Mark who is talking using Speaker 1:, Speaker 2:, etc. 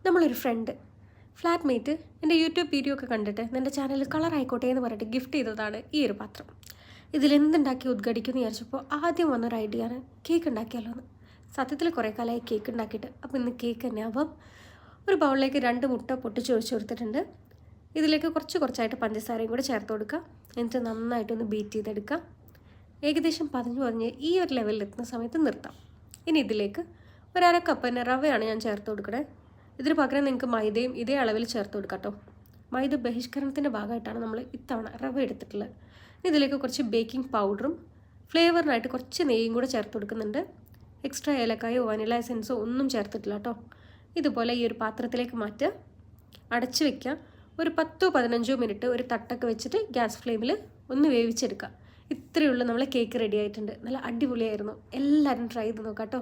Speaker 1: നമ്മളൊരു front flat mate എൻ്റെ YouTube video ഒക്കെ കണ്ടിട്ട് എൻ്റെ ചാനൽ കളർ ആയിക്കോട്ടെ എന്ന് പറഞ്ഞിട്ട് ഗിഫ്റ്റ് ചെയ്തതാണ് ഈ ഒരു പാത്രം. ഇതിലെന്തുണ്ടാക്കി ഉദ്ഘാടിക്കുമെന്ന് വിചാരിച്ചപ്പോൾ ആദ്യം വന്നൊരു ഐഡിയ ആണ് കേക്ക് ഉണ്ടാക്കിയാലോ എന്ന്. സത്യത്തിൽ കുറേ കാലമായി കേക്ക് ഉണ്ടാക്കിയിട്ട്. അപ്പോൾ ഇന്ന് കേക്ക് തന്നെ. അപ്പം ഒരു ബൗളിലേക്ക് 2 മുട്ട പൊട്ടിച്ച് ഒഴിച്ച് കൊടുത്തിട്ടുണ്ട്. ഇതിലേക്ക് കുറച്ചായിട്ട് പഞ്ചസാരയും കൂടെ ചേർത്ത് കൊടുക്കുക. എന്നിട്ട് നന്നായിട്ടൊന്ന് ബീറ്റ് ചെയ്തെടുക്കുക. ഏകദേശം പതിഞ്ഞ് ഈ ഒരു ലെവലിൽ എത്തുന്ന സമയത്ത് നിർത്താം. ഇനി ഇതിലേക്ക് ഒരു 1/2 കപ്പ് തന്നെ റവയാണ് ഞാൻ ചേർത്ത് കൊടുക്കണേ. ഇതിന് പകരം നിങ്ങൾക്ക് മൈദയും ഇതേ അളവിൽ ചേർത്ത് കൊടുക്കാം കേട്ടോ. മൈദ ബഹിഷ്കരണത്തിൻ്റെ ഭാഗമായിട്ടാണ് നമ്മൾ ഇത്തവണ റവ എടുത്തിട്ടുള്ളത്. ഇതിലേക്ക് കുറച്ച് ബേക്കിംഗ് പൗഡറും ഫ്ലേവറിനായിട്ട് കുറച്ച് നെയ്യും കൂടെ ചേർത്ത് കൊടുക്കുന്നുണ്ട്. എക്സ്ട്രാ ഏലക്കായോ വനില എസൻസോ ഒന്നും ചേർത്തിട്ടില്ല കേട്ടോ. ഇതുപോലെ ഈ ഒരു പാത്രത്തിലേക്ക് മാറ്റുക, അടച്ച് വയ്ക്കുക. ഒരു 10-15 മിനിറ്റ് ഒരു തട്ടൊക്കെ വെച്ചിട്ട് ഗ്യാസ് ഫ്ലെയിമിൽ ഒന്ന് വേവിച്ചെടുക്കുക. ഇത്രയേ ഉള്ളൂ, നമ്മളെ കേക്ക് റെഡി ആയിട്ടുണ്ട്. നല്ല അടിപൊളിയായിരുന്നു. എല്ലാവരും ട്രൈ ചെയ്ത് നോക്കാം കേട്ടോ.